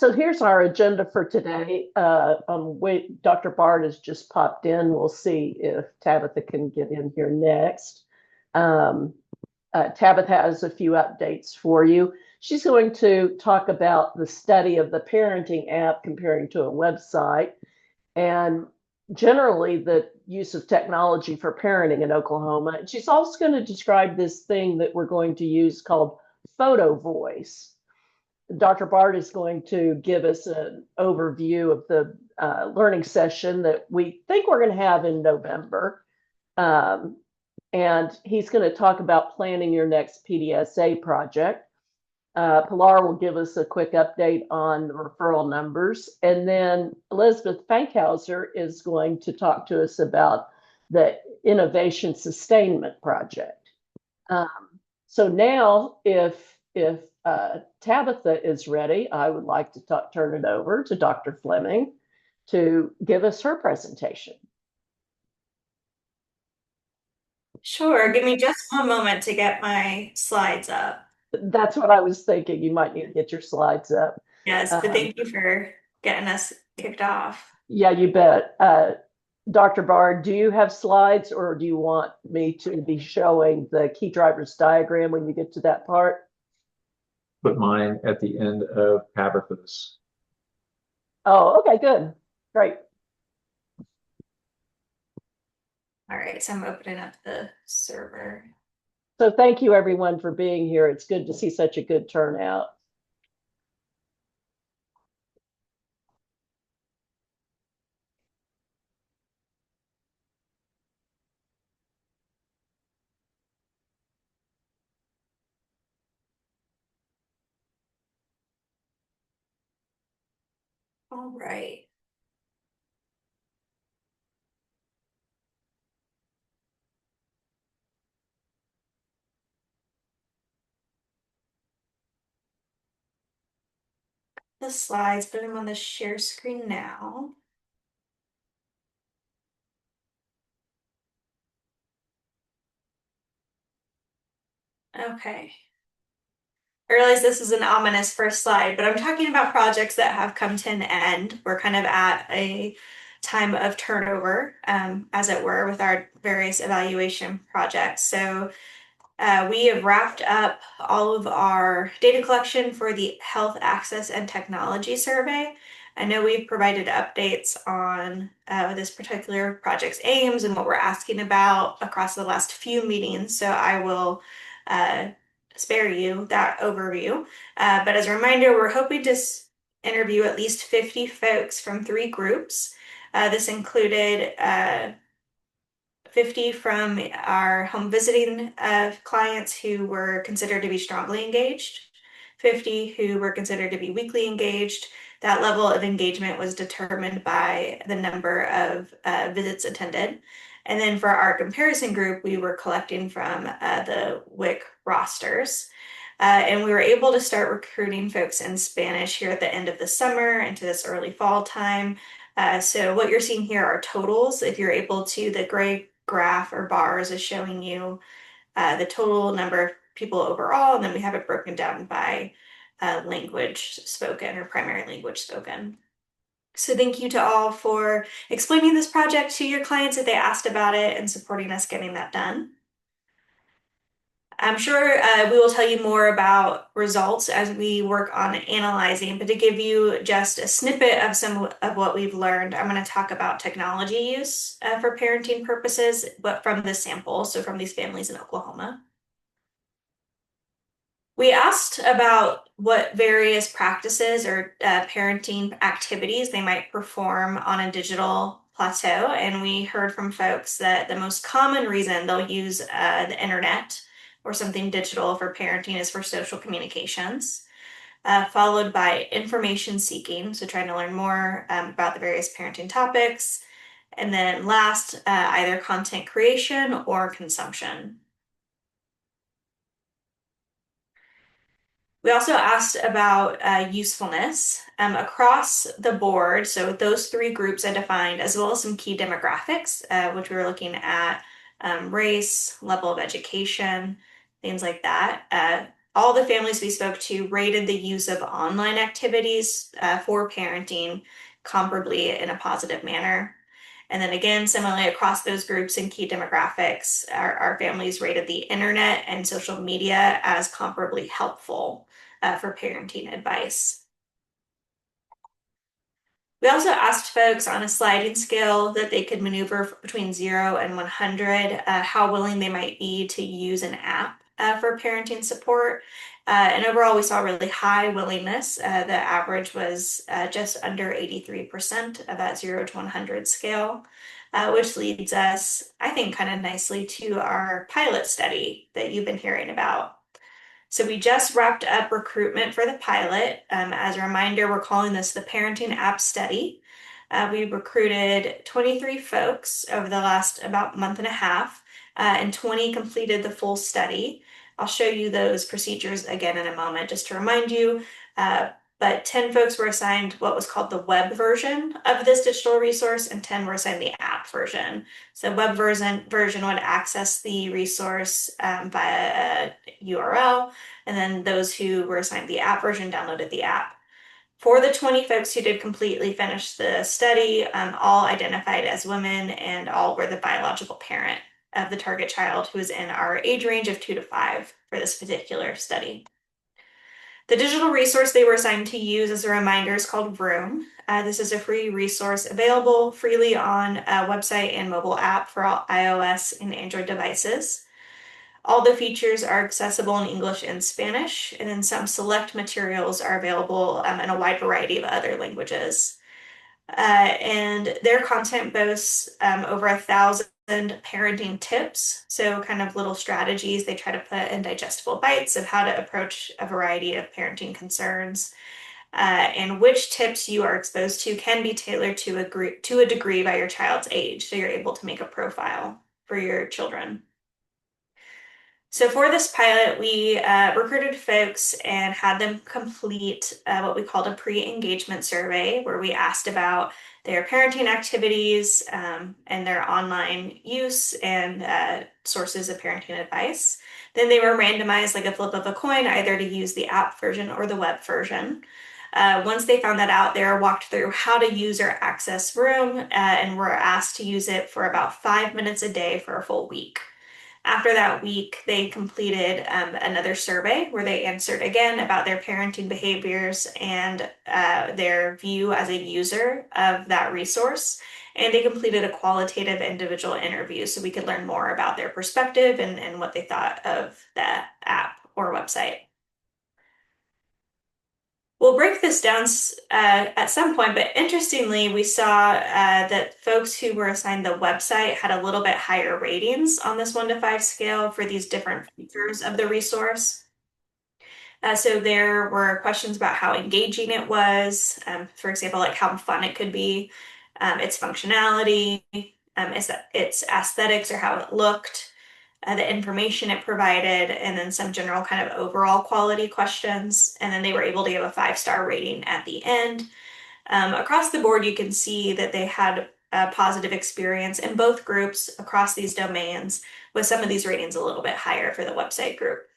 So here's our agenda for today. Wait, Dr. Bard has just popped in. We'll see if Tabitha can get in here next. Um, Tabitha has a few updates for you. She's going to talk about the study of the parenting app comparing to a website and generally the use of technology for parenting in Oklahoma. And she's also going to describe this thing that we're going to use called photo voice. Dr. Bart is going to give us an overview of the learning session that we think we're going to have in November. Um, and he's going to talk about planning your next PDSA project. Pilar will give us a quick update on the referral numbers. And then Elizabeth Fankhauser is going to talk to us about the Innovation Sustainment Project. Um, so now, if Tabitha is ready, I would like to turn it over to Dr. Fleming to give us her presentation. Sure, give me just one moment to get my slides up. That's what I was thinking. You might need to get your slides up. Yes, but Um, thank you for getting us kicked off. yeah, you bet. Dr. Bard, do you have slides or do you want me to be showing the key drivers diagram when you get to that part? Put mine at the end of Tabitha's. Oh, okay, good. Great. All right, so I'm opening up the server. So thank you everyone for being here. It's good to see such a good turnout. All right. The slides, put them on the share screen now. Okay. I realize this is an ominous first slide, but I'm talking about projects that have come to an end. We're kind of at a time of turnover, as it were, with our various evaluation projects. So we have wrapped up all of our data collection for the Health Access and Technology Survey. I know we've provided updates on this particular project's aims and what we're asking about across the last few meetings, so I will uh, spare you that overview. But as a reminder, we're hoping to interview at least 50 folks from 3 groups. This included 50 from our home visiting clients who were considered to be strongly engaged, 50 who were considered to be weakly engaged. That level of engagement was determined by the number of visits attended. And then for our comparison group, we were collecting from the WIC rosters. And we were able to start recruiting folks in Spanish here at the end of the summer into this early fall time. So what you're seeing here are totals. If you're able to, the gray graph or bars is showing you the total number of people overall, and then we have it broken down by language spoken or primary language spoken. So thank you to all for explaining this project to your clients if they asked about it and supporting us getting that done. I'm sure we will tell you more about results as we work on analyzing, but to give you just a snippet of some of what we've learned, I'm going to talk about technology use for parenting purposes, but from the sample, so from these families in Oklahoma. We asked about what various practices or parenting activities they might perform on a digital plateau, and we heard from folks that the most common reason they'll use the internet or something digital for parenting is for social communications, followed by information seeking, so trying to learn more about the various parenting topics, and then last, either content creation or consumption. We also asked about usefulness across the board. So those 3 groups I defined, as well as some key demographics, which we were looking at race, level of education, things like that. all the families we spoke to rated the use of online activities for parenting comparably in a positive manner. And then again, similarly across those groups and key demographics, our families rated the internet and social media as comparably helpful for parenting advice. We also asked folks on a sliding scale that they could maneuver between 0 and 100, how willing they might be to use an app for parenting support. And overall, we saw really high willingness. The average was just under 83% of that 0 to 100 scale, which leads us, I think, kind of nicely to our pilot study that you've been hearing about. So we just wrapped up recruitment for the pilot. As a reminder, we're calling this the Parenting App Study. We recruited 23 folks over the last about month and a half, and 20 completed the full study. I'll show you those procedures again in a moment, just to remind you. But 10 folks were assigned what was called the web version of this digital resource, and 10 were assigned the app version. So web version would access the resource via a URL, and then those who were assigned the app version downloaded the app. For the 20 folks who did completely finish the study, all identified as women and all were the biological parent of the target child, who is in our age range of 2 to 5 for this particular study. The digital resource they were assigned to use as a reminder is called Vroom. This is a free resource available freely on a website and mobile app for all iOS and Android devices. All the features are accessible in English and Spanish, and then some select materials are available in a wide variety of other languages. And their content boasts over 1,000 parenting tips, so kind of little strategies they try to put in digestible bites of how to approach a variety of parenting concerns. And which tips you are exposed to can be tailored to a degree by your child's age, so you're able to make a profile for your children. So for this pilot, we recruited folks and had them complete what we called a pre-engagement survey, where we asked about their parenting activities and their online use and sources of parenting advice. Then they were randomized like a flip of a coin, either to use the app version or the web version. Once they found that out, they were walked through how to use or access Vroom and were asked to use it for about 5 minutes a day for a full week. After that week, they completed another survey where they answered again about their parenting behaviors and their view as a user of that resource. And they completed a qualitative individual interview so we could learn more about their perspective and what they thought of that app or website. We'll break this down at some point, but interestingly, we saw that folks who were assigned the website had a little bit higher ratings on this 1 to 5 scale for these different features of the resource. So there were questions about how engaging it was, for example, like how fun it could be, its functionality, its aesthetics or how it looked, the information it provided, and then some general kind of overall quality questions. And then they were able to give a 5-star rating at the end. Across the board, you can see that they had a positive experience in both groups across these domains, with some of these ratings a little bit higher for the website group.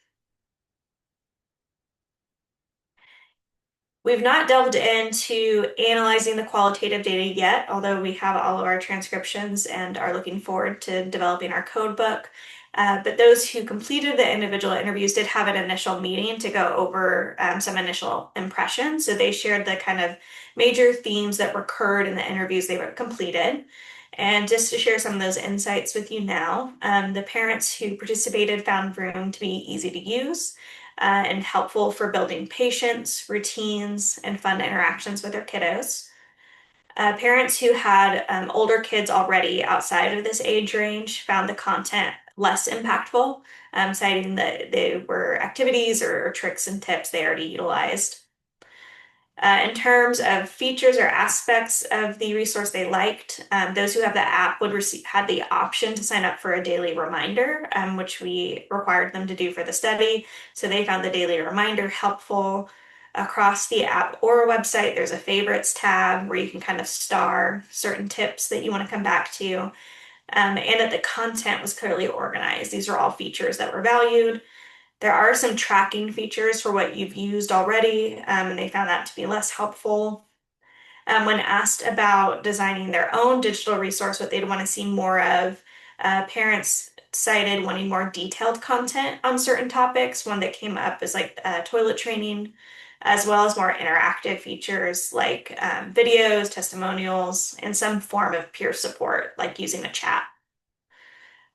We've not delved into analyzing the qualitative data yet, although we have all of our transcriptions and are looking forward to developing our code book. But those who completed the individual interviews did have an initial meeting to go over some initial impressions. So they shared the kind of major themes that recurred in the interviews they were completed. And just to share some of those insights with you now, the parents who participated found Vroom to be easy to use and helpful for building patience, routines, and fun interactions with their kiddos. Parents who had older kids already outside of this age range found the content less impactful, citing that they were activities or tricks and tips they already utilized. In terms of features or aspects of the resource they liked, those who have the app had the option to sign up for a daily reminder, which we required them to do for the study. So they found the daily reminder helpful. Across the app or website, there's a favorites tab where you can kind of star certain tips that you want to come back to, and that the content was clearly organized. These are all features that were valued. There are some tracking features for what you've used already, and they found that to be less helpful. When asked about designing their own digital resource, what they'd want to see more of, parents cited wanting more detailed content on certain topics. One that came up is like toilet training, as well as more interactive features like videos, testimonials, and some form of peer support, like using a chat.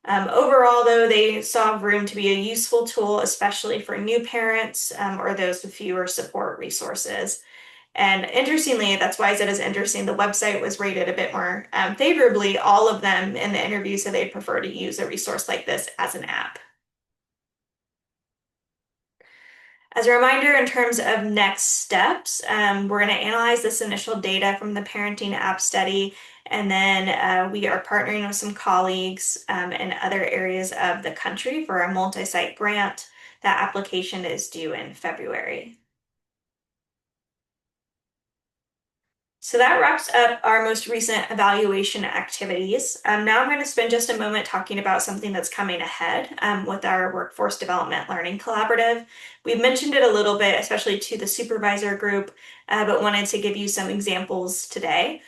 Overall, though, they saw room to be a useful tool, especially for new parents or those with fewer support resources. And interestingly, that's why I said it's interesting. The website was rated a bit more favorably. All of them in the interview said they'd prefer to use a resource like this as an app. As a reminder, in terms of next steps, we're going to analyze this initial data from the parenting app study, and then we are partnering with some colleagues in other areas of the country for a multi-site grant. That application is due in February. So that wraps up our most recent evaluation activities. Now I'm going to spend just a moment talking about something that's coming ahead with our Workforce Development Learning Collaborative. We've mentioned it a little bit, especially to the supervisor group, but wanted to give you some examples today.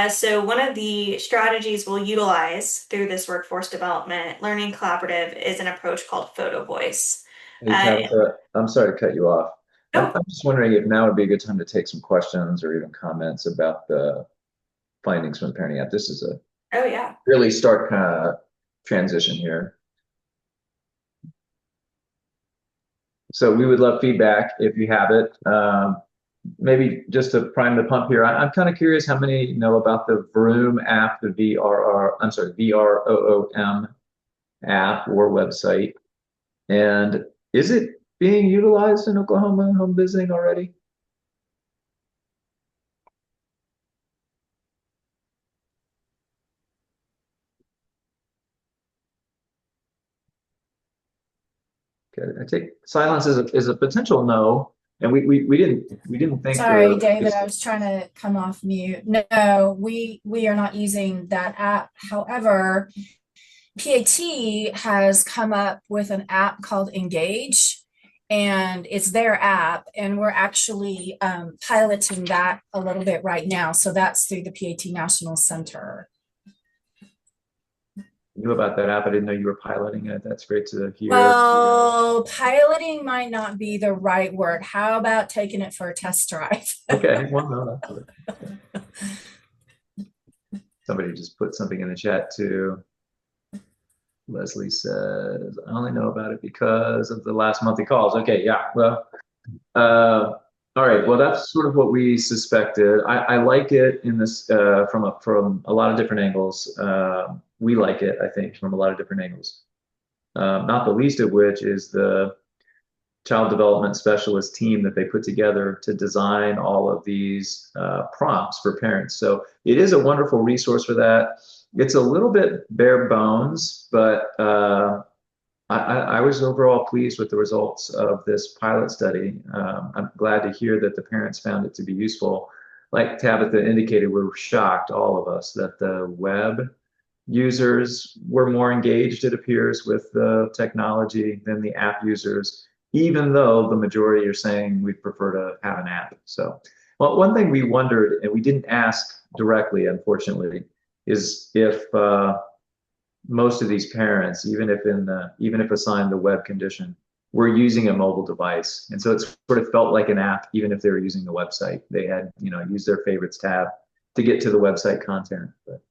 So one of the strategies we'll utilize through this Workforce Development Learning Collaborative is an approach called Photo Voice. Hey, Tabitha, I'm sorry to cut you off. Oh, I'm just wondering if now would be a good time to take some questions or even comments about the findings from the parenting app. This is a oh yeah. really stark kind of transition here. So we would love feedback if you have it. Maybe just to prime the pump here, I'm kind of curious how many know about the Vroom app, the VROOM app or website. And is it being utilized in Oklahoma home visiting already? Okay, I take silence as a potential no, and we didn't think Sorry, or David, just I was trying to come off mute. No, we are not using that app. However, PAT has come up with an app called Engage, and it's their app, and we're actually piloting that a little bit right now. So that's through the PAT National Center. knew about that app. I didn't know you were piloting it. That's great to hear. Well, piloting might not be the right word. How about taking it for a test drive? Okay, well, no, that's good. Somebody just put something in the chat too. Leslie says, I only know about it because of the last monthly calls. Okay, yeah, well, all right. Well, that's sort of what we suspected. I like it in this from a lot of different angles. We like it, I think, from a lot of different angles. Not the least of which is the child development specialist team that they put together to design all of these prompts for parents. So it is a wonderful resource for that. It's a little bit bare bones, but I was overall pleased with the results of this pilot study. I'm glad to hear that the parents found it to be useful. Like Tabitha indicated, we're shocked, all of us, that the web users were more engaged, it appears, with the technology than the app users, even though the majority are saying we'd prefer to have an app. So, well, one thing we wondered, and we didn't ask directly, unfortunately, is if most of these parents, even if assigned the web condition, were using a mobile device, and so it sort of felt like an app, even if they were using the website. They had, used their favorites tab to get to the website content. But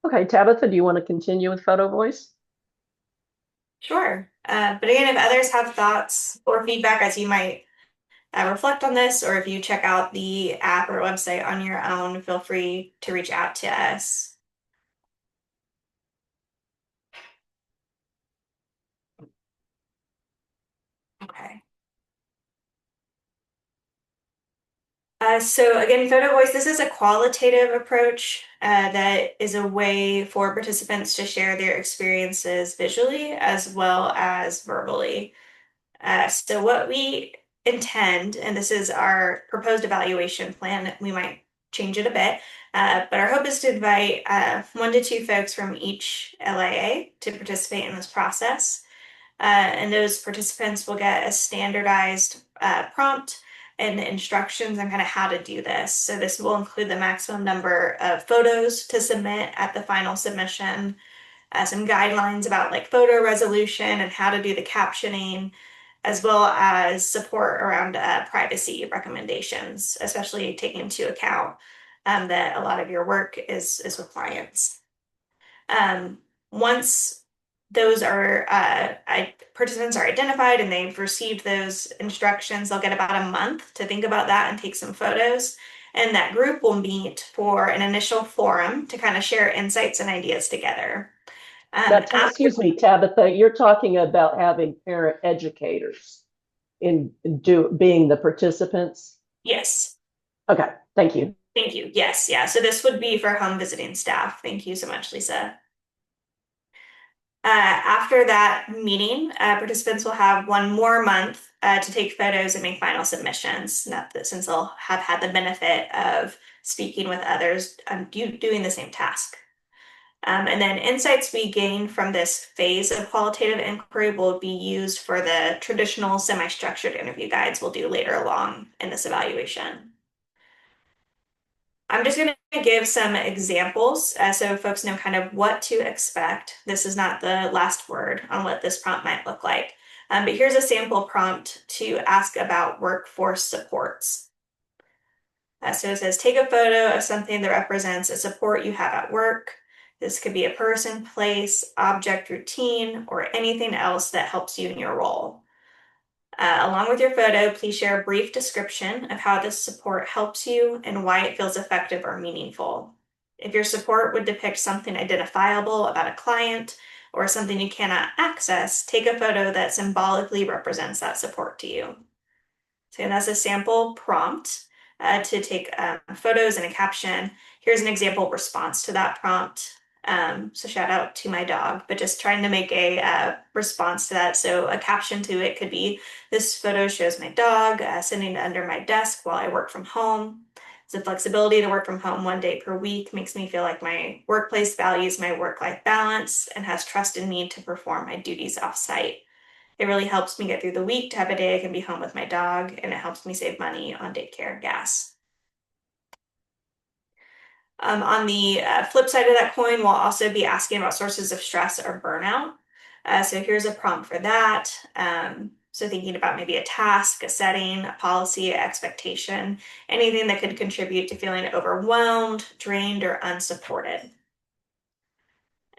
Okay, Tabitha, do you want to continue with Photo Voice? Sure. But again, if others have thoughts or feedback as you might reflect on this, or if you check out the app or website on your own, feel free to reach out to us. Okay. So again, Photo Voice, this is a qualitative approach that is a way for participants to share their experiences visually as well as verbally. So what we intend, and this is our proposed evaluation plan, we might change it a bit, But our hope is to invite 1 to 2 folks from each LIA to participate in this process. And those participants will get a standardized prompt and instructions on kind of how to do this. So this will include the maximum number of photos to submit at the final submission, some guidelines about like photo resolution and how to do the captioning, as well as support around privacy recommendations, especially taking into account that a lot of your work is with clients. Once those are participants are identified and they've received those instructions, they'll get about a month to think about that and take some photos. And that group will meet for an initial forum to kind of share insights and ideas together. Excuse me, Tabitha, you're talking about having parent educators being the participants? Yes. Okay, thank you. Thank you. Yes, yeah. So this would be for home visiting staff. Thank you so much, Lisa. After that meeting, participants will have 1 more month to take photos and make final submissions, since they'll have had the benefit of speaking with others doing the same task. And then insights we gain from this phase of qualitative inquiry will be used for the traditional semi-structured interview guides we'll do later along in this evaluation. I'm just going to give some examples so folks know kind of what to expect. This is not the last word on what this prompt might look like. But here's a sample prompt to ask about workforce supports. So it says, take a photo of something that represents a support you have at work. This could be a person, place, object, routine, or anything else that helps you in your role. Along with your photo, please share a brief description of how this support helps you and why it feels effective or meaningful. If your support would depict something identifiable about a client or something you cannot access, take a photo that symbolically represents that support to you. So that's a sample prompt to take photos and a caption. Here's an example response to that prompt. So shout out to my dog, but just trying to make a response to that. So a caption to it could be, this photo shows my dog sitting under my desk while I work from home. The flexibility to work from home 1 day per week makes me feel like my workplace values my work-life balance and has trust in me to perform my duties off-site. It really helps me get through the week to have a day I can be home with my dog, and it helps me save money on daycare and gas. On the flip side of that coin, we'll also be asking about sources of stress or burnout. So here's a prompt for that. So thinking about maybe a task, a setting, a policy, an expectation, anything that could contribute to feeling overwhelmed, drained, or unsupported.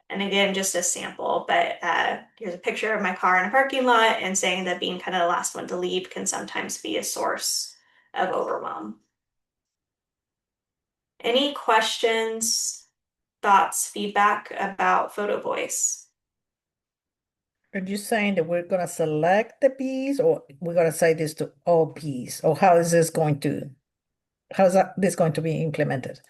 And again, just a sample, but here's a picture of my car in a parking lot and saying that being kind of the last one to leave can sometimes be a source of overwhelm. Any questions, thoughts, feedback about photo voice? Are you saying that we're going to select the piece, or we're going to say this to all piece, or how is this going to be implemented?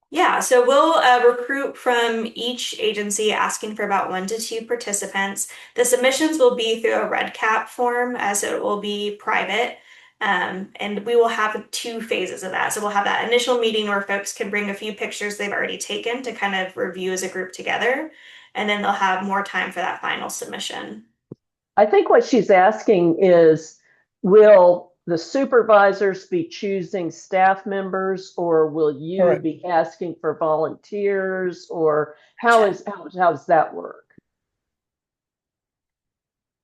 Yeah, so we'll recruit from each agency asking for about 1 to 2 participants. The submissions will be through a red cap form, as it will be private. And we will have 2 phases of that. So we'll have that initial meeting where folks can bring a few pictures they've already taken to kind of review as a group together. And then they'll have more time for that final submission. I think what she's asking is, will the supervisors be choosing staff members, or will you Correct. be asking for volunteers, or how does that work?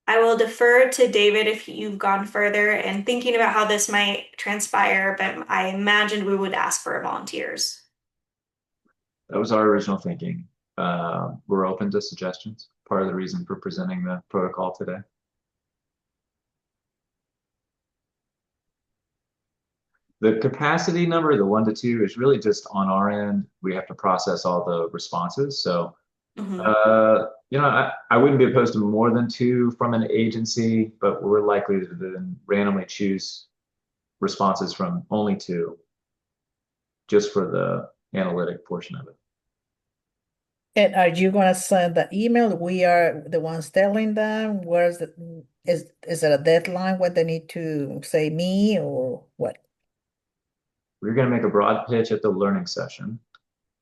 I will defer to David if you've gone further and thinking about how this might transpire, but I imagined we would ask for volunteers. That was our original thinking. We're open to suggestions. Part of the reason for presenting the protocol today. The capacity number, the 1 to 2, is really just on our end. We have to process all the responses. So, you know, I wouldn't be opposed to more than 2 from an agency, but we're likely to then randomly choose responses from only 2, just for the analytic portion of it. And are you going to send the email? We are the ones telling them. Is it a deadline when they need to say me, or what? we're going to make a broad pitch at the learning session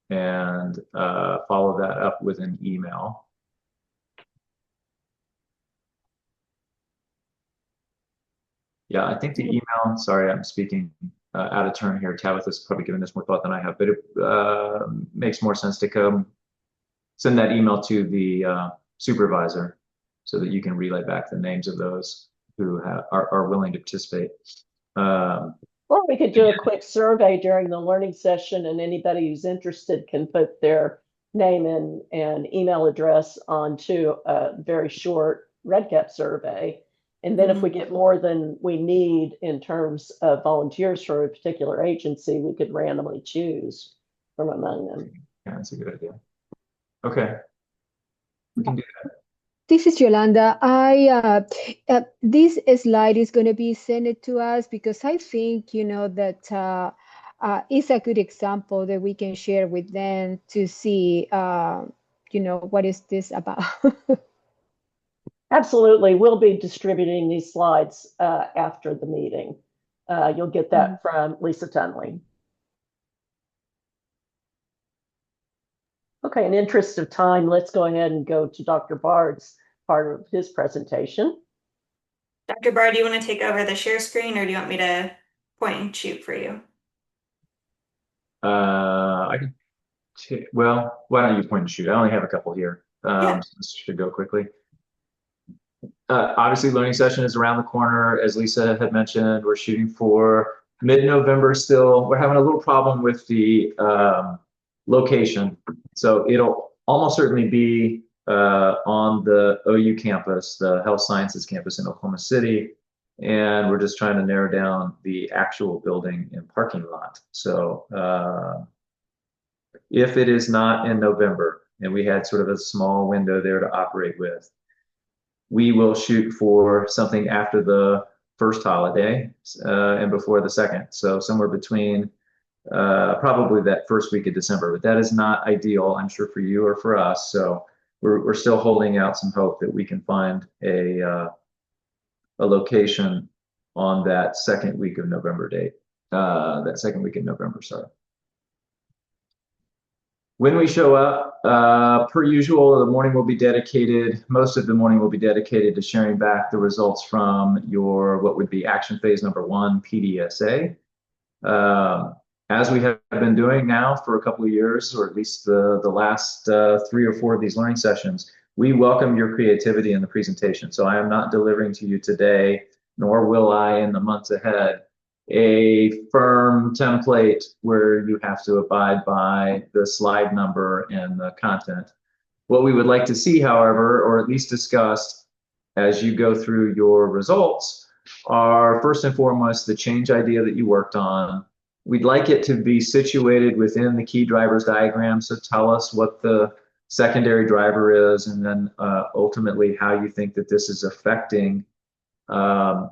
and follow that up with an email. Yeah, I think the email, sorry, I'm speaking out of turn here. Tabitha's probably given this more thought than I have, but it makes more sense to send that email to the supervisor so that you can relay back the names of those who are willing to participate. Or we could do a quick survey during the learning session, and anybody who's interested can put their name and email address onto a very short REDCap survey. And then if we get more than we need in terms of volunteers for a particular agency, we could randomly choose from among them. Yeah, that's a good idea. Okay, we can do that. This is Yolanda. This slide is going to be sent to us because I think, you know, that it's a good example that we can share with them to see, you know, what is this about? Absolutely. We'll be distributing these slides after the meeting. You'll get that from Lisa Tunley. Okay, in interest of time, let's go ahead and go to Dr. Bard's part of his presentation. Dr. Bard, do you want to take over the share screen, or do you want me to point and shoot for you? I can, well, why don't you point and shoot? I only have a couple here. Yeah. So this should go quickly. Obviously, learning session is around the corner. As Lisa had mentioned, we're shooting for mid-November still. We're having a little problem with the location. So it'll almost certainly be on the OU campus, the Health Sciences campus in Oklahoma City. And we're just trying to narrow down the actual building and parking lot. So if it is not in November, and we had sort of a small window there to operate with, we will shoot for something after the first holiday and before the second. So somewhere between probably that first week of December, but that is not ideal, I'm sure, for you or for us. So we're still holding out some hope that we can find a location on that second week of November date, that second week in November, sorry. When we show up, per usual, the morning will be dedicated, most of the morning will be dedicated to sharing back the results from your, what would be action phase number 1, PDSA. As we have been doing now for a couple of years, or at least the last 3 or 4 of these learning sessions, we welcome your creativity in the presentation. So I am not delivering to you today, nor will I in the months ahead, a firm template where you have to abide by the slide number and the content. What we would like to see, however, or at least discuss as you go through your results, are first and foremost the change idea that you worked on. We'd like it to be situated within the key drivers diagram. So tell us what the secondary driver is, and then ultimately how you think that this is affecting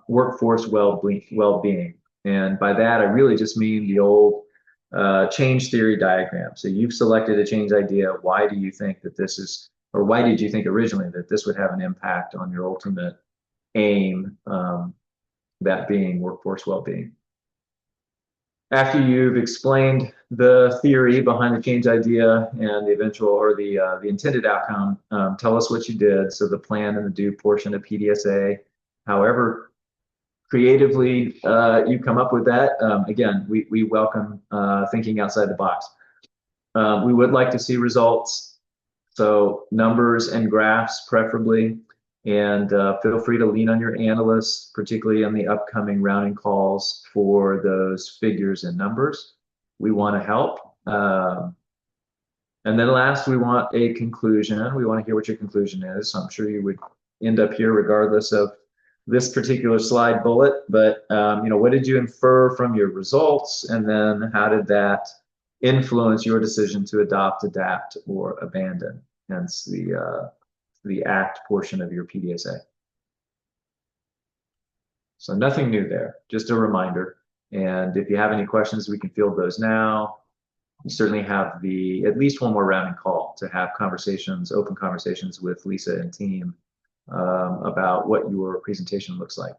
workforce well-being. And by that, I really just mean the old change theory diagram. So you've selected a change idea. Why do you think that this is, or why did you think originally that this would have an impact on your ultimate aim, that being workforce well-being? After you've explained the theory behind the change idea and the eventual, or the intended outcome, tell us what you did. So the plan and the do portion of PDSA, however creatively you come up with that. Again, we welcome thinking outside the box. We would like to see results, so numbers and graphs preferably, and feel free to lean on your analysts, particularly on the upcoming rounding calls for those figures and numbers. We want to help. And then last, we want a conclusion. We want to hear what your conclusion is. So I'm sure you would end up here regardless of this particular slide bullet, but you know, what did you infer from your results, and then how did that influence your decision to adopt, adapt, or abandon? Hence the ACT portion of your PDSA. So nothing new there, just a reminder. And if you have any questions, we can field those now. You certainly have at least one more rounding call to have conversations, open conversations with Lisa and team about what your presentation looks like.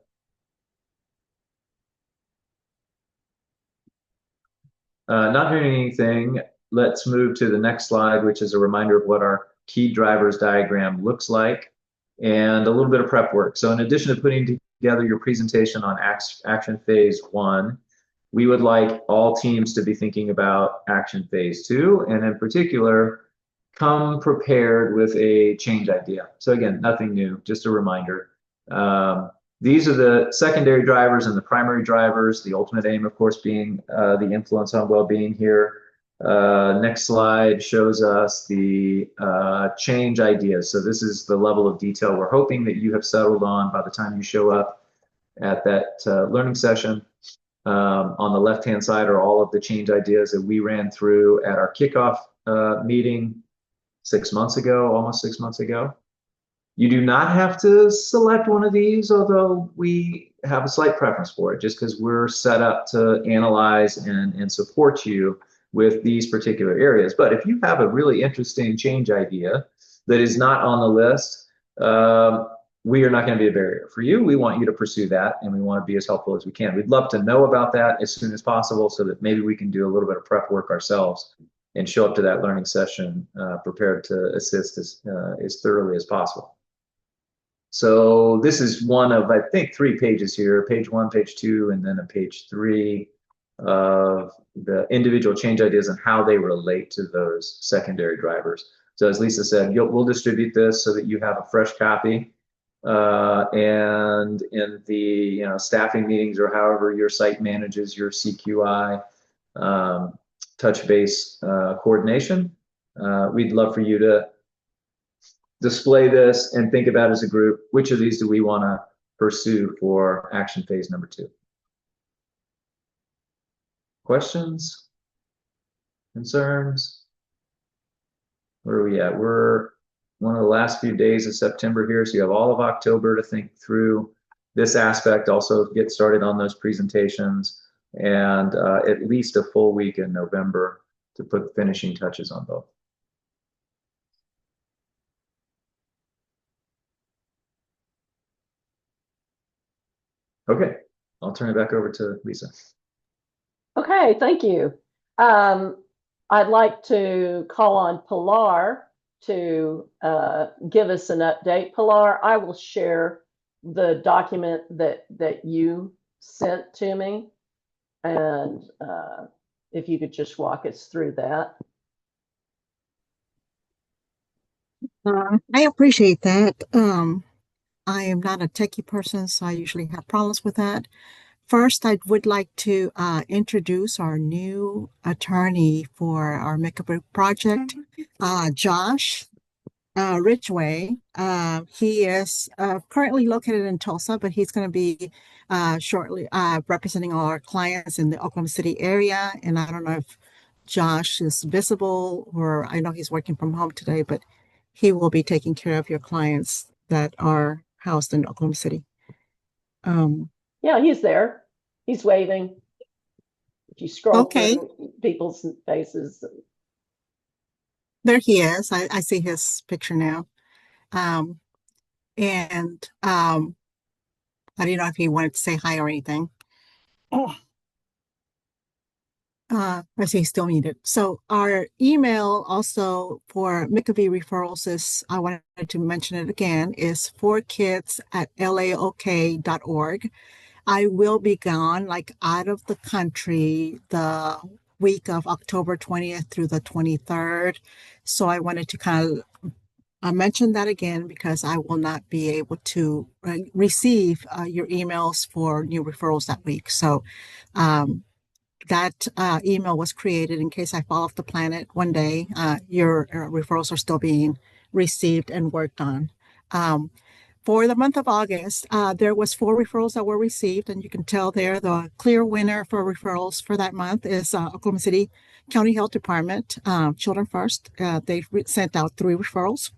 Not hearing anything, let's move to the next slide, which is a reminder of what our key drivers diagram looks like and a little bit of prep work. So in addition to putting together your presentation on action phase 1, we would like all teams to be thinking about action phase 2, and in particular, come prepared with a change idea. So again, nothing new, just a reminder. These are the secondary drivers and the primary drivers, the ultimate aim, of course, being the influence on well-being here. Next slide shows us the change ideas. So this is the level of detail we're hoping that you have settled on by the time you show up at that learning session. On the left-hand side are all of the change ideas that we ran through at our kickoff meeting 6 months ago, almost 6 months ago. You do not have to select one of these, although we have a slight preference for it, just because we're set up to analyze and support you with these particular areas. But if you have a really interesting change idea that is not on the list, we are not going to be a barrier for you. We want you to pursue that, and we want to be as helpful as we can. We'd love to know about that as soon as possible so that maybe we can do a little bit of prep work ourselves and show up to that learning session prepared to assist as thoroughly as possible. So this is one of, I think, 3 pages here, page 1, page 2, and then a page 3 of the individual change ideas and how they relate to those secondary drivers. So as Lisa said, we'll distribute this so that you have a fresh copy. And in the staffing meetings or however your site manages your CQI touch base coordination, we'd love for you to display this and think about as a group, which of these do we want to pursue for action phase number 2? Questions? Concerns? Where are we at? We're one of the last few days of September here, so you have all of October to think through this aspect, also get started on those presentations, and at least a full week in November to put finishing touches on both. Okay, I'll turn it back over to Lisa. Okay, thank you. I'd like to call on Pilar to give us an update. Pilar, I will share the document that you sent to me, and if you could just walk us through that. I appreciate that. I am not a techie person, so I usually have problems with that. First, I would like to introduce our new attorney for our MIECHV project, Josh Ridgway. He is currently located in Tulsa, but he's going to be shortly representing all our clients in the Oklahoma City area. And I don't know if Josh is visible, or I know he's working from home today, but he will be taking care of your clients that are housed in Oklahoma City. Yeah, he's there. He's waving. If you scroll Okay. through people's faces. There he is. I see his picture now. I didn't know if he wanted to say hi or anything. Oh. I see he's still muted. So our email also for MIECHV referrals is, I wanted to mention it again, is 4kids@laok.org. I will be gone, like out of the country, the week of October 20th through the 23rd. So I wanted to kind of mention that again, because I will not be able to receive your emails for new referrals that week. So that email was created in case I fall off the planet one day. Your referrals are still being received and worked on. For the month of August, there was 4 referrals that were received, and you can tell there the clear winner for referrals for that month is Oklahoma City County Health Department, Children First. They sent out 3 referrals.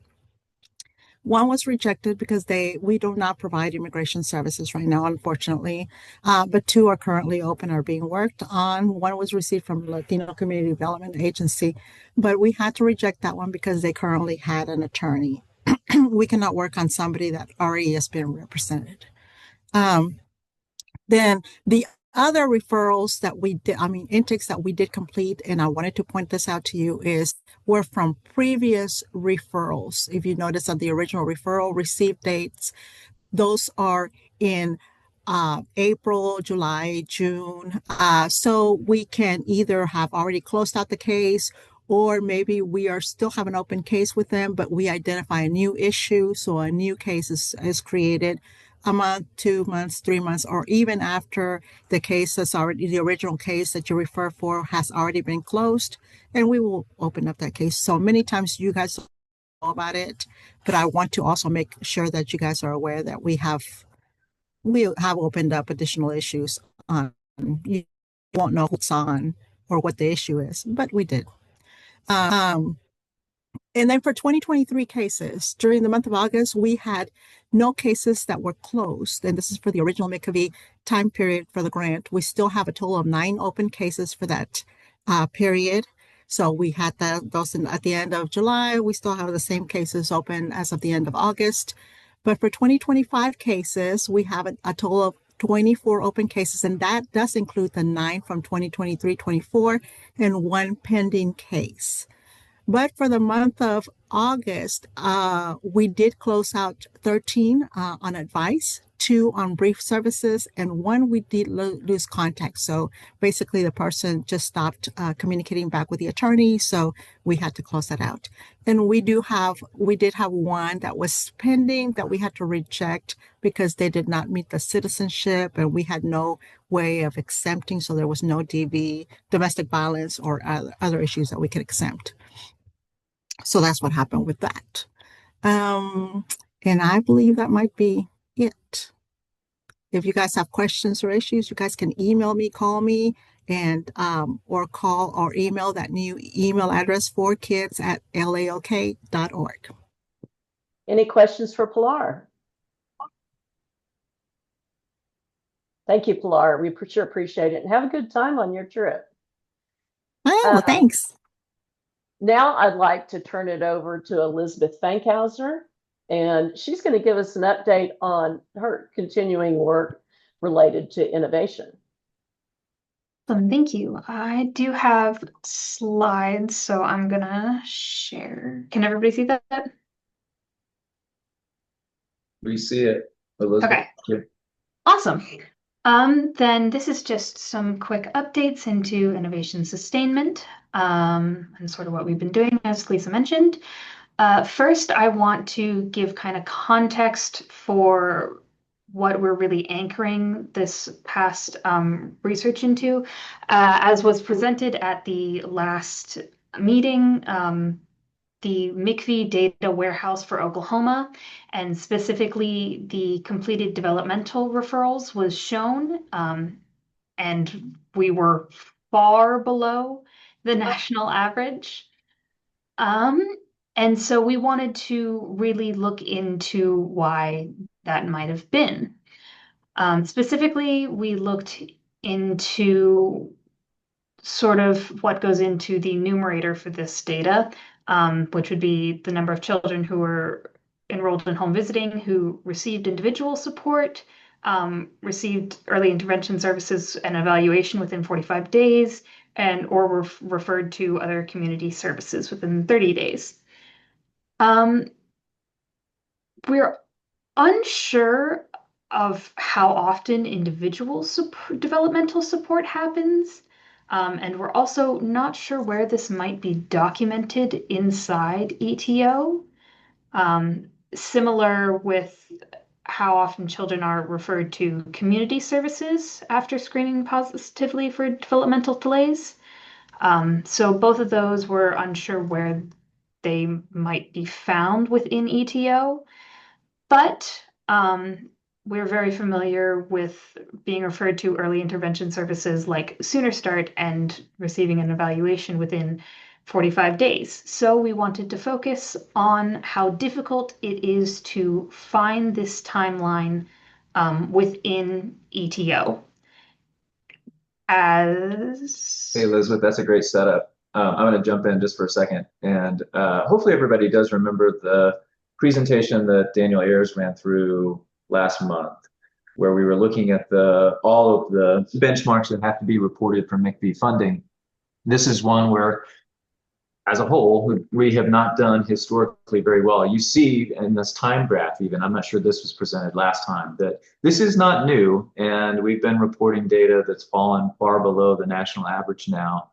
1 was rejected because we do not provide immigration services right now, unfortunately. But 2 are currently open, are being worked on. 1 was received from Latino Community Development Agency, but we had to reject that one because they currently had an attorney. We cannot work on somebody that already has been represented. Then the other referrals that we did, intakes that we did complete, and I wanted to point this out to you, were from previous referrals. If you notice on the original referral receipt dates, those are in April, July, June. So we can either have already closed out the case, or maybe we are still have an open case with them, but we identify a new issue. So a new case is created a month, 2 months, 3 months, or even after the case that's already, the original case that you refer for has already been closed, and we will open up that case. So many times you guys know about it, but I want to also make sure that you guys are aware that we have opened up additional issues on. You won't know what's on or what the issue is, but we did. And then for 2023 cases, during the month of August, we had no cases that were closed. And this is for the original MIECHV time period for the grant. We still have a total of 9 open cases for that period. So we had those at the end of July. We still have the same cases open as of the end of August. But for 2025 cases, we have a total of 24 open cases, and that does include the 9 from 2023-24 and 1 pending case. But for the month of August, we did close out 13 on advice, 2 on brief services, and 1 we did lose contact. So basically the person just stopped communicating back with the attorney, so we had to close that out. And we did have 1 that was pending that we had to reject because they did not meet the citizenship, and we had no way of exempting, so there was no DV, domestic violence, or other issues that we could exempt. So that's what happened with that. And I believe that might be it. If you guys have questions or issues, you guys can email me, call me, and or call or email that new email address, 4kids@laok.org. Any questions for Pilar? Thank you, Pilar. We sure appreciate it. And have a good time on your trip. Oh, thanks. Now I'd like to turn it over to Elizabeth Fankhauser, and she's going to give us an update on her continuing work related to innovation. Thank you. I do have slides, so I'm going to share. Can everybody see that? We see it, Elizabeth. Okay. Awesome. Then this is just some quick updates into innovation sustainment, and sort of what we've been doing, as Lisa mentioned. First, I want to give kind of context for what we're really anchoring this past research into. As was presented at the last meeting, the MIECHV data warehouse for Oklahoma, and specifically the completed developmental referrals was shown, and we were far below the national average. And so we wanted to really look into why that might have been. Specifically, we looked into sort of what goes into the numerator for this data, which would be the number of children who were enrolled in home visiting, who received individual support, received early intervention services and evaluation within 45 days, and or were referred to other community services within 30 days. We're unsure of how often individual developmental support happens, and we're also not sure where this might be documented inside ETO. Similar with how often children are referred to community services after screening positively for developmental delays. So both of those we're unsure where they might be found within ETO, but we're very familiar with being referred to early intervention services like Sooner Start and receiving an evaluation within 45 days. So we wanted to focus on how difficult it is to find this timeline within ETO. Hey, Elizabeth, that's a great setup. I'm going to jump in just for a second. And hopefully everybody does remember the presentation that Daniel Ayers ran through last month. where we were looking at all of the benchmarks that have to be reported for MIECHV funding. This is one where, as a whole, we have not done historically very well. You see in this time graph, even, I'm not sure this was presented last time, that this is not new, and we've been reporting data that's fallen far below the national average now,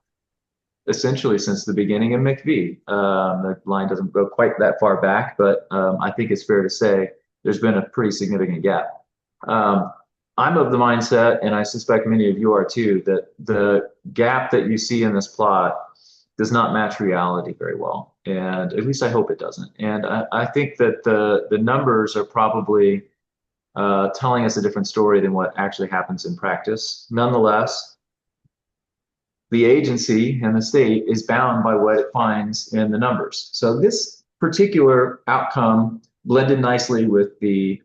essentially since the beginning of MIECHV. The line doesn't go quite that far back, but I think it's fair to say there's been a pretty significant gap. I'm of the mindset, and I suspect many of you are too, that the gap that you see in this plot does not match reality very well. And at least I hope it doesn't. And I think that the numbers are probably telling us a different story than what actually happens in practice. Nonetheless, the agency and the state is bound by what it finds in the numbers. So this particular outcome blended nicely with the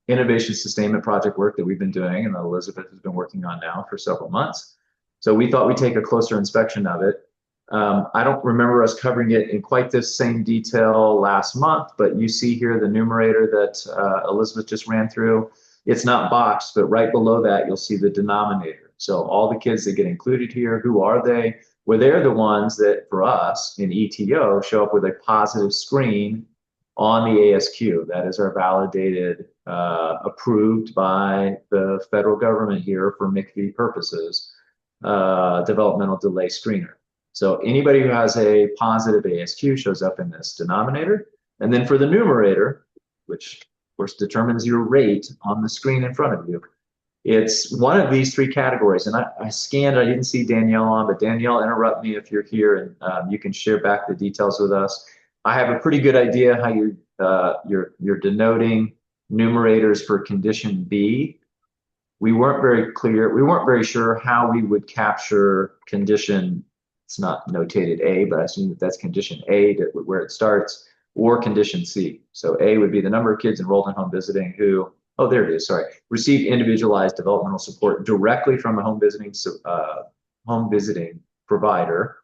innovation sustainment project work that we've been doing and that Elizabeth has been working on now for several months. So we thought we'd take a closer inspection of it. I don't remember us covering it in quite this same detail last month, but you see here the numerator that Elizabeth just ran through. It's not boxed, but right below that, you'll see the denominator. So all the kids that get included here, who are they? Well, they're the ones that, for us in ETO, show up with a positive screen on the ASQ. That is our validated, approved by the federal government here for MIECHV purposes, developmental delay screener. So anybody who has a positive ASQ shows up in this denominator. And then for the numerator, which of course determines your rate on the screen in front of you, it's one of these three categories. And I scanned, I didn't see Danielle on, but Danielle, interrupt me if you're here, and you can share back the details with us. I have a pretty good idea how you're denoting numerators for condition B. We weren't very clear. We weren't very sure how we would capture condition. It's not notated A, but I assume that that's condition A, where it starts, or condition C. So A would be the number of kids enrolled in home visiting who, oh, there it is, sorry, receive individualized developmental support directly from a home visiting provider,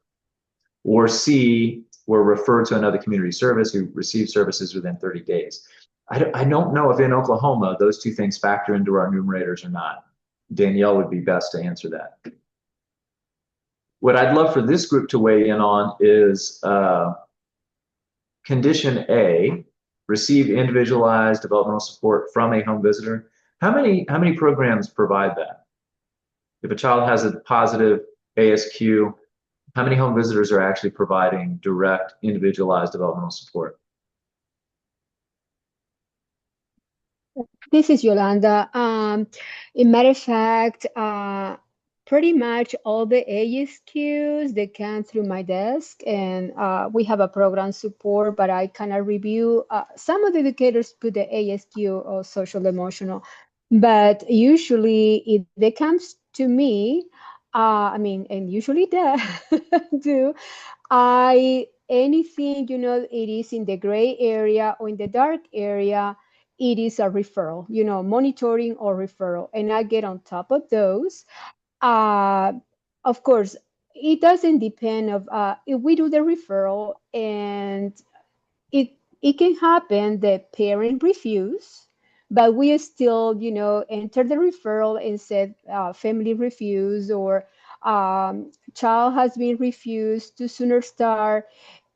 or C, were referred to another community service who received services within 30 days. I don't know if in Oklahoma those two things factor into our numerators or not. Danielle would be best to answer that. What I'd love for this group to weigh in on is condition A, receive individualized developmental support from a home visitor. How many programs provide that? If a child has a positive ASQ, how many home visitors are actually providing direct individualized developmental support? This is Yolanda. In matter of fact, pretty much all the ASQs, they come through my desk, and we have a program support, but I kind of review. Some of the educators put the ASQ or social emotional, but usually if they comes to me, and usually they do, anything, it is in the gray area or in the dark area, it is a referral, monitoring or referral, and I get on top of those. Of course, it doesn't depend of if we do the referral and it can happen that parent refuse, but we still, enter the referral and said family refuse or child has been refused to Sooner Star,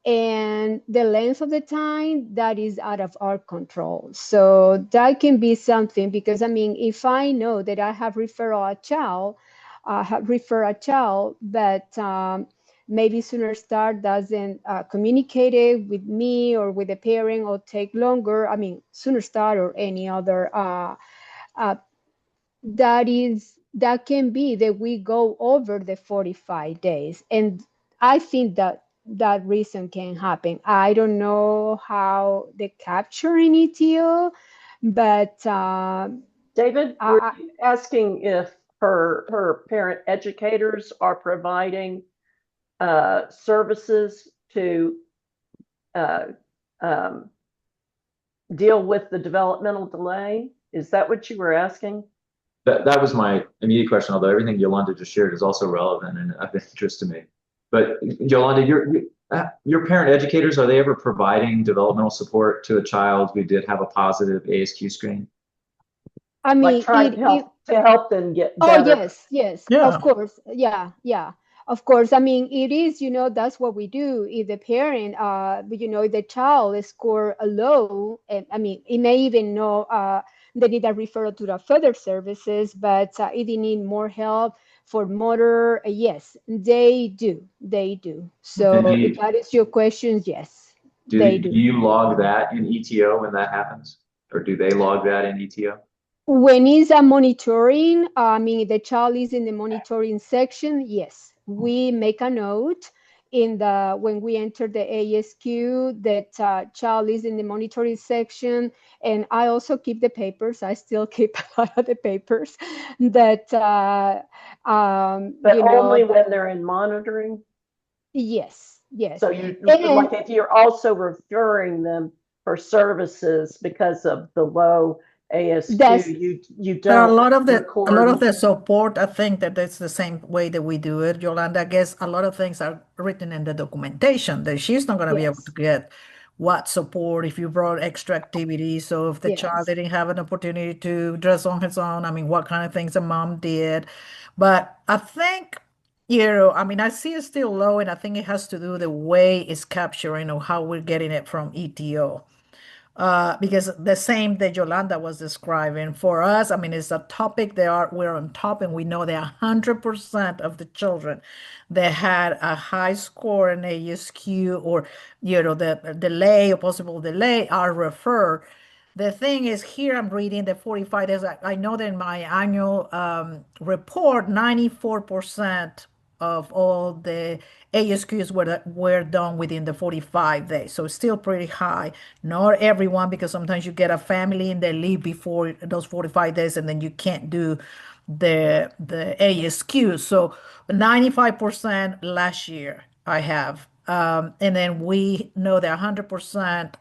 and the length of the time that is out of our control. So that can be something, because if I know that I have refer a child, but maybe Sooner Star doesn't communicate it with me or with the parent, or take longer. Sooner Star or any other, that can be that we go over the 45 days. And I think that reason can happen. I don't know how they capture in ETO, but David, we're asking if her parent educators are providing services to deal with the developmental delay. Is that what you were asking? That was my immediate question, although everything Yolanda just shared is also relevant and of interest to me. But Yolanda, your parent educators, are they ever providing developmental support to a child who did have a positive ASQ screen? I mean, Like trying to help them get oh, better. yes, yes, Yeah. of course. Yeah, yeah. Of course. I mean, it is, that's what we do. If the parent, if the child score a low, and I mean, it may even know they need a referral to the further services, but if they need more help for motor, yes, they do. They do. And So if that is your question, yes, they do do. you log that in ETO when that happens? Or do they log that in ETO? When is a monitoring, I mean, the child is in the monitoring section, yes, we make a note when we enter the ASQ that child is in the monitoring section, and I also keep the papers. I still keep a lot of the papers that, But only when they're in monitoring. yes, yes. So And like if you're also referring them for services because of the low ASQ, that's, you But a don't lot of record. the support, I think that that's the same way that we do it, Yolanda. I guess a lot of things are written in the documentation that she's not going to be able to yes, get what support if you brought extra activities. So if the child yes. didn't have an opportunity to dress on his own, I mean, what kind of things the mom did. But I think, I mean, I see it's still low, and I think it has to do the way it's capturing or how we're getting it from ETO. Because the same that Yolanda was describing for us, I mean, it's a topic we're on top, and we know that 100% of the children that had a high score in ASQ or the delay or possible delay are referred. The thing is, here I'm reading the 45 days. I know that in my annual report, 94% of all the ASQs were done within the 45 days. So it's still pretty high. Not everyone, because sometimes you get a family and they leave before those 45 days and then you can't do the ASQ. So 95% last year I have. And then we know that 100%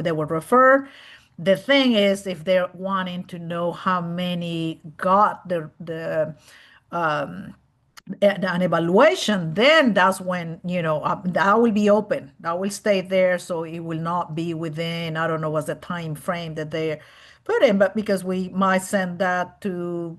they were referred. The thing is, if they're wanting to know how many got an evaluation, then that's when, that will be open. That will stay there. So it will not be within, I don't know what's the time frame that they put in, but because we might send that to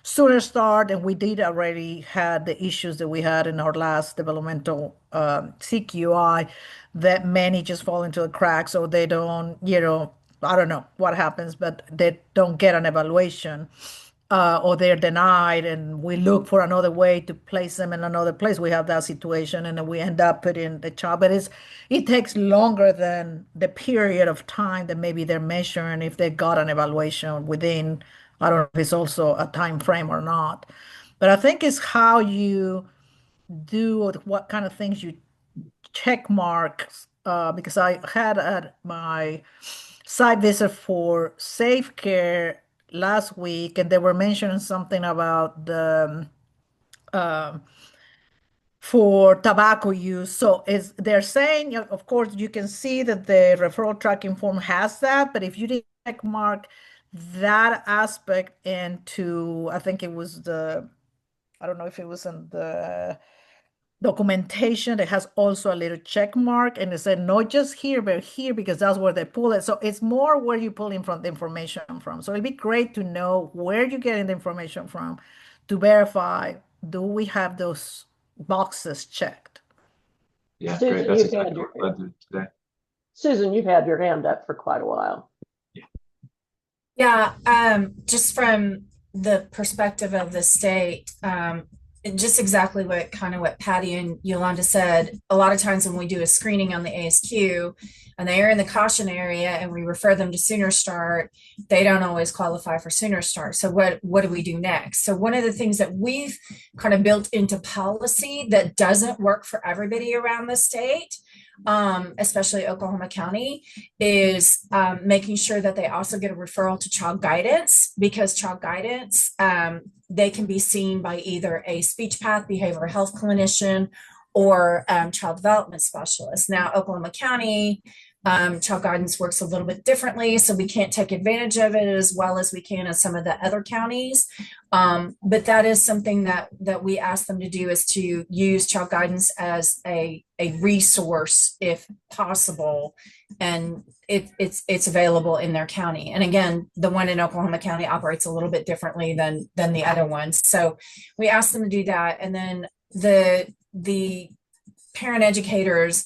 sooner start, and we did already had the issues that we had in our last developmental CQI, that many just fall into the cracks, or they don't, I don't know what happens, but they don't get an evaluation, or they're denied, and we look for another way to place them in another place. We have that situation, and then we end up putting the child, but it takes longer than the period of time that maybe they're measuring if they got an evaluation within. I don't know if it's also a time frame or not, but I think it's how you do or what kind of things you check marks, because I had at my site visit for Safe Care last week, and they were mentioning something about the for tobacco use. So is they're saying, of course, you can see that the referral tracking form has that, but if you didn't check mark that aspect into, I think it was I don't know if it was in the documentation that has also a little check mark, and it said not just here but here, because that's where they pull it. So it's more where you pull in from the information from. So it'd be great to know where you're getting the information from to verify, do we have those boxes checked? Yeah, great. Susan, That's you've had exactly what we're glad to do today. Susan, you've had your hand up for quite a while. Yeah, just from the perspective of the state, just exactly what Patty and Yolanda said. A lot of times when we do a screening on the ASQ and they are in the caution area and we refer them to Sooner Start, they don't always qualify for Sooner Start. So what do we do next? So one of the things that we've kind of built into policy that doesn't work for everybody around the state, especially Oklahoma County, is making sure that they also get a referral to child guidance, because child guidance, they can be seen by either a speech path behavioral health clinician or child development specialist. Now, Oklahoma County Child guidance works a little bit differently, so we can't take advantage of it as well as we can in some of the other counties. But that is something that we ask them to do, is to use child guidance as a resource if possible, and it's available in their county. And again, the one in Oklahoma County operates a little bit differently than the other ones. So we ask them to do that, and then the parent educators,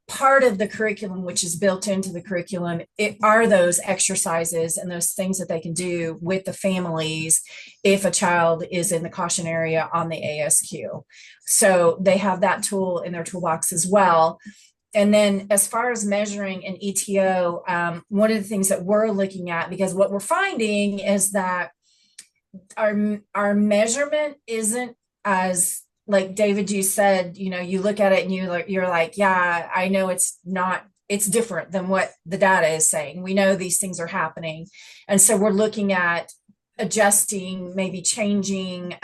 part of the curriculum, which is built into the curriculum, are those exercises and those things that they can do with the families if a child is in the caution area on the ASQ. So they have that tool in their toolbox as well. And then as far as measuring an ETO, one of the things that we're looking at, because what we're finding is that our measurement isn't as, like David, you said, you look at it and you're like, yeah, I know it's different than what the data is saying. We know these things are happening. And so we're looking at adjusting, maybe changing,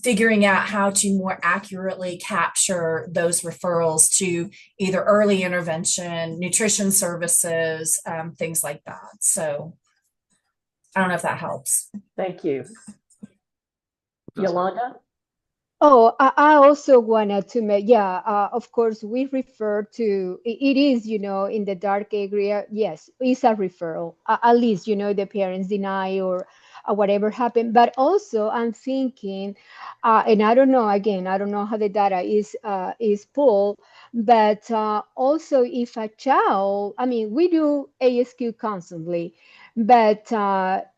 figuring out how to more accurately capture those referrals to either early intervention, nutrition services, things like that. So I don't know if that helps. Thank you. Yolanda? Oh, I also wanted to make, of course, we refer to, it is, in the dark area, yes, it's a referral, at least, the parents deny or whatever happened. But also I'm thinking, and I don't know, again, I don't know how the data is pulled, but also if a child, I mean, we do ASQ constantly, but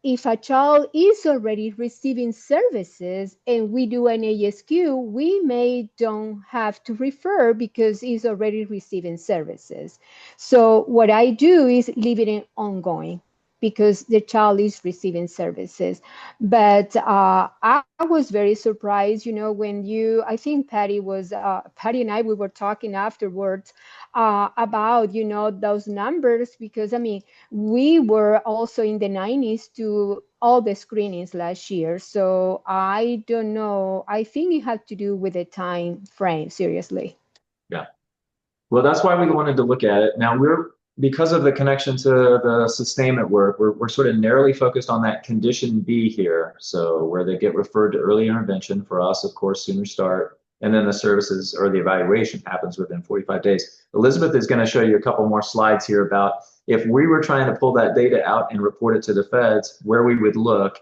if a child is already receiving services and we do an ASQ, we may don't have to refer because he's already receiving services. So what I do is leave it in ongoing because the child is receiving services. But I was very surprised, when I think Patty and I, we were talking afterwards about, those numbers, because I mean, we were also in the 90s to all the screenings last year. So I don't know. I think it had to do with the time frame, seriously. Yeah. Well, that's why we wanted to look at it. Now because of the connection to the sustainment work, we're sort of narrowly focused on that condition B here. So where they get referred to early intervention, for us, of course, sooner start, and then the services or the evaluation happens within 45 days. Elizabeth is going to show you a couple more slides here about if we were trying to pull that data out and report it to the feds, where we would look.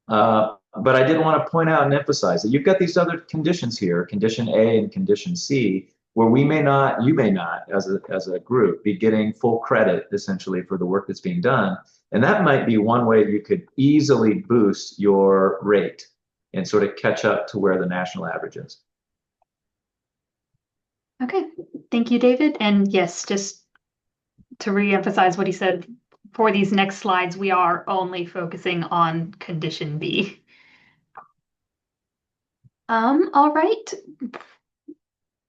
But I did want to point out and emphasize that you've got these other conditions here, condition A and condition C, where you may not, as a group, be getting full credit essentially for the work that's being done. And that might be one way you could easily boost your rate and sort of catch up to where the national average is. Okay, thank you, David. And yes, just to re-emphasize what he said, for these next slides, we are only focusing on condition B. All right.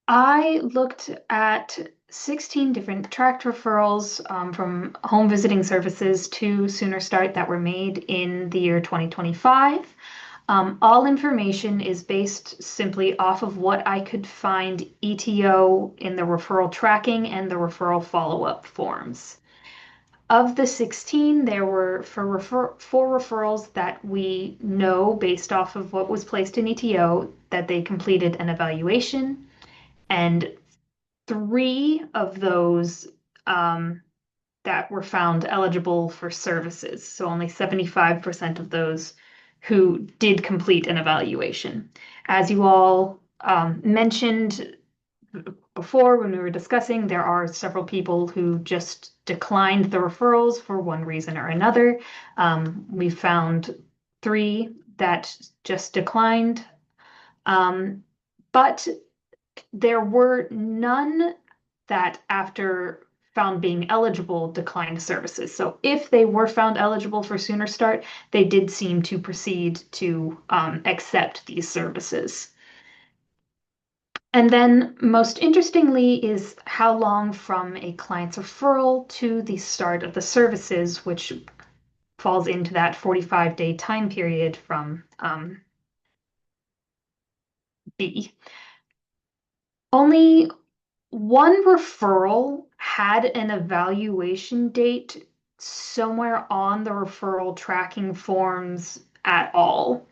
I looked at 16 different tracked referrals from home visiting services to Sooner Start that were made in the year 2025. All information is based simply off of what I could find ETO in the referral tracking and the referral follow-up forms. Of the 16, there were four referrals that we know based off of what was placed in ETO that they completed an evaluation, and 3 of those that were found eligible for services. So only 75% of those who did complete an evaluation. As you all mentioned before when we were discussing, there are several people who just declined the referrals for one reason or another. We found 3 that just declined, but there were none that after found being eligible declined services. So if they were found eligible for Sooner Start, they did seem to proceed to accept these services. And then most interestingly is how long from a client's referral to the start of the services, which falls into that 45-day time period from B. Only one referral had an evaluation date somewhere on the referral tracking forms at all.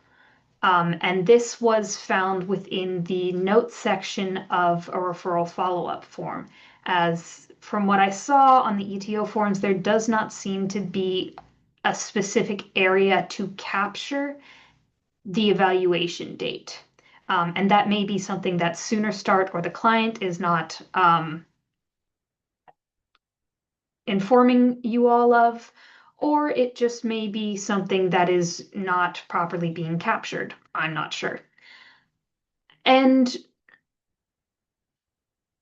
And this was found within the notes section of a referral follow-up form. As from what I saw on the ETO forms, there does not seem to be a specific area to capture the evaluation date. And that may be something that Sooner Start or the client is not informing you all of, or it just may be something that is not properly being captured. I'm not sure. And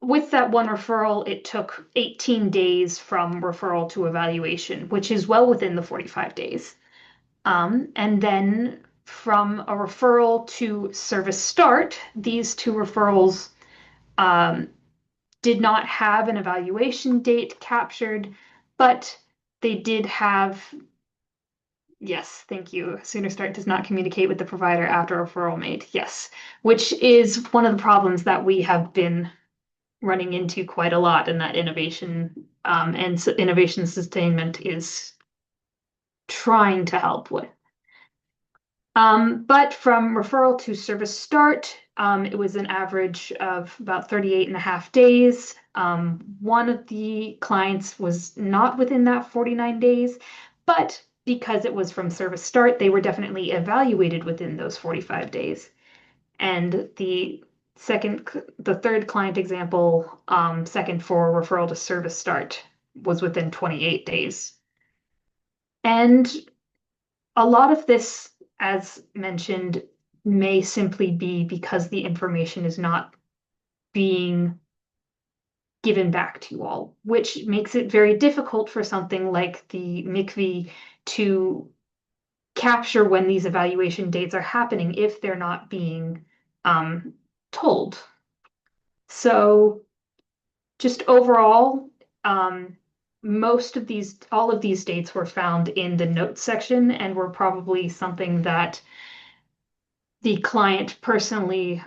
with that one referral, it took 18 days from referral to evaluation, which is well within the 45 days. And then from a referral to service start, these two referrals did not have an evaluation date captured, but they did have, yes, thank you. Sooner Start does not communicate with the provider after referral made. Yes, which is one of the problems that we have been running into quite a lot in that innovation and innovation sustainment is trying to help with. But from referral to service start, it was an average of about 38.5 days. One of the clients was not within that 49 days, but because it was from service start, they were definitely evaluated within those 45 days. And the third client example, second for referral to service start, was within 28 days. And a lot of this, as mentioned, may simply be because the information is not being given back to you all, which makes it very difficult for something like the MIECHV to capture when these evaluation dates are happening if they're not being told. So just overall, all of these dates were found in the notes section and were probably something that the client personally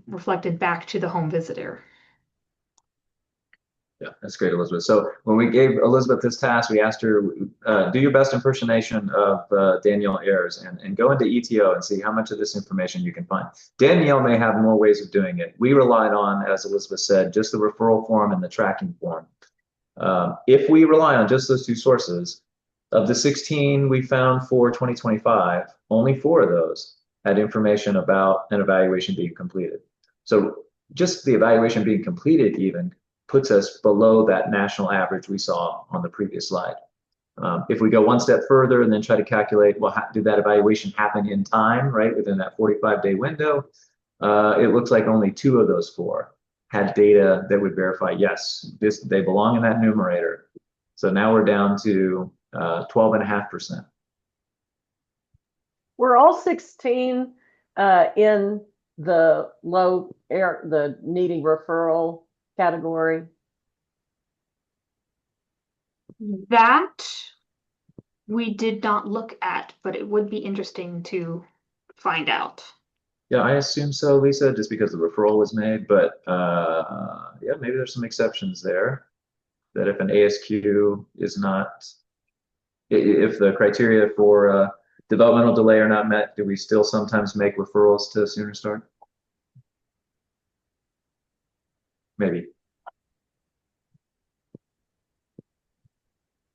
reflected back to the home visitor. Yeah, that's great, Elizabeth. So when we gave Elizabeth this task, we asked her, do your best impersonation of Danielle Ayers and go into ETO and see how much of this information you can find. Danielle may have more ways of doing it. We relied on, as Elizabeth said, just the referral form and the tracking form. If we rely on just those two sources, of the 16 we found for 2025, only 4 of those had information about an evaluation being completed. So just the evaluation being completed even puts us below that national average we saw on the previous slide. If we go one step further and then try to calculate, well, did that evaluation happen in time, right, within that 45-day window? It looks like only 2 of those 4 had data that would verify, yes, they belong in that numerator. So now we're down to 12.5%. We're all 16 in the the needing referral category. That we did not look at, but it would be interesting to find out. Yeah, I assume so, Lisa, just because the referral was made, but yeah, maybe there's some exceptions there. That if an ASQ is not, if the criteria for developmental delay are not met, do we still sometimes make referrals to Sooner Start? Maybe.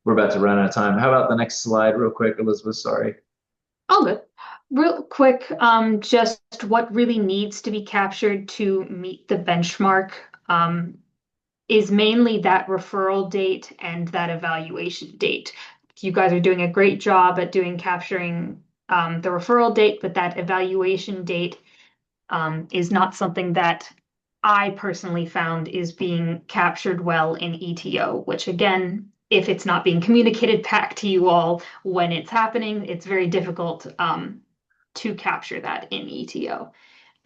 We're about to run out of time. How about the next slide real quick, Elizabeth? Sorry. Oh, good. Real quick, just what really needs to be captured to meet the benchmark is mainly that referral date and that evaluation date. You guys are doing a great job at capturing the referral date, but that evaluation date is not something that I personally found is being captured well in ETO, which again, if it's not being communicated back to you all when it's happening, it's very difficult to capture that in ETO.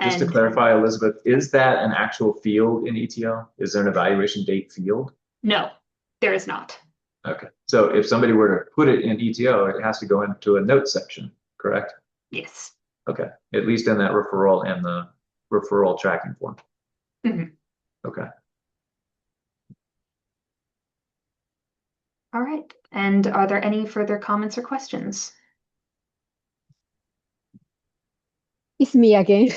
Just to clarify, Elizabeth, is that an actual field in ETO? Is there an evaluation date field? No, there is not. Okay. So if somebody were to put it in ETO, it has to go into a note section, correct? Yes. Okay. At least in that referral and the referral tracking form. Mm-hmm. Okay. All right. And are there any further comments or questions? It's me again.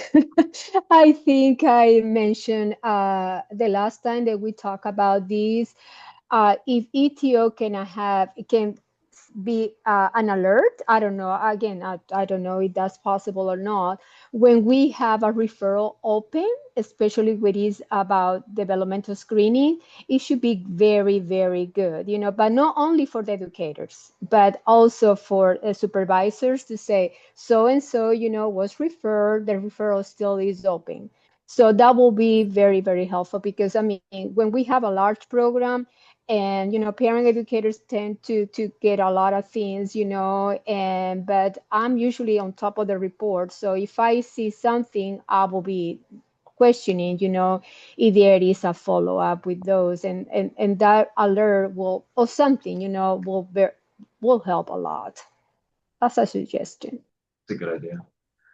I think I mentioned the last time that we talked about this. If ETO can be an alert, I don't know. Again, I don't know if that's possible or not. When we have a referral open, especially when it's about developmental screening, it should be very, very good, but not only for the educators, but also for supervisors to say, so and so, was referred, the referral still is open. So that will be very, very helpful because, I mean, when we have a large program, and parent educators tend to get a lot of things, but I'm usually on top of the report. So if I see something, I will be questioning, if there is a follow-up with those, and that alert will, or something, will help a lot. That's a suggestion. It's a good idea.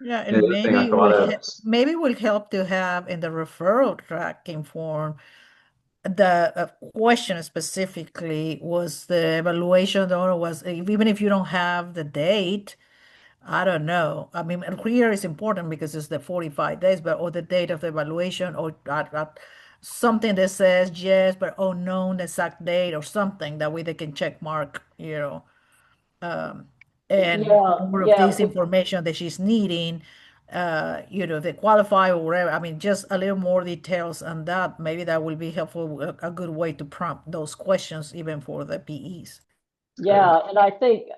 Yeah, The and other thing I thought of, maybe will help to have in the referral tracking form the question specifically was the evaluation or was even if you don't have the date, I don't know. I mean, and here is important because it's the 45 days, but or the date of the evaluation or something that says yes, but unknown exact date or something that way they can check mark, um, and more of Yeah, this information that she's needing, they qualify or whatever. I mean, just a little more details on that. Maybe that will be helpful, a good way to prompt those questions even for the PEs. yeah, and I think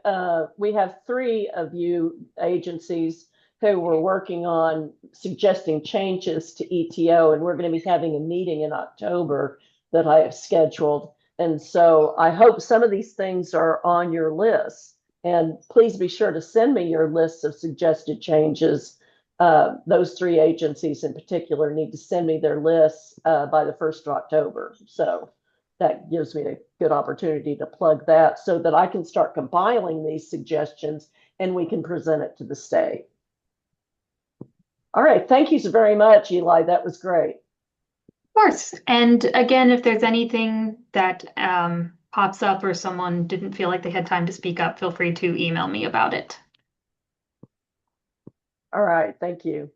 we have 3 of you agencies who were working on suggesting changes to ETO, and we're going to be having a meeting in October that I have scheduled. And so I hope some of these things are on your list. And please be sure to send me your lists of suggested changes. Those 3 agencies in particular need to send me their lists by the 1st of October. So that gives me a good opportunity to plug that so that I can start compiling these suggestions and we can present it to the state. All right. Thank you so very much, Eli. That was great. Of course. And again, if there's anything that pops up or someone didn't feel like they had time to speak up, feel free to email me about it. All right. Thank you.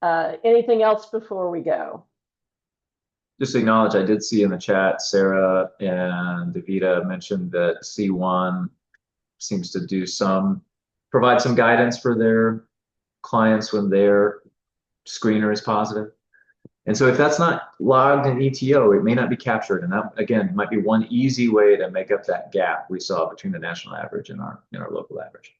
Anything else before we go? just acknowledge, I did see in the chat, Sarah and Davita mentioned that C1 seems to provide some guidance for their clients when their screener is positive. And so if that's not logged in ETO, it may not be captured. And that, again, might be one easy way to make up that gap we saw between the national average and our local average.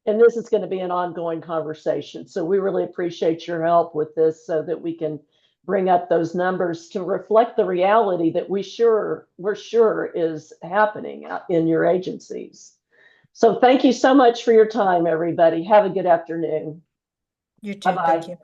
And this is going to be an ongoing conversation. So we really appreciate your help with this so that we can bring up those numbers to reflect the reality that we're sure is happening in your agencies. So thank you so much for your time, everybody. Have a good afternoon. You too. Bye-bye. Thank you.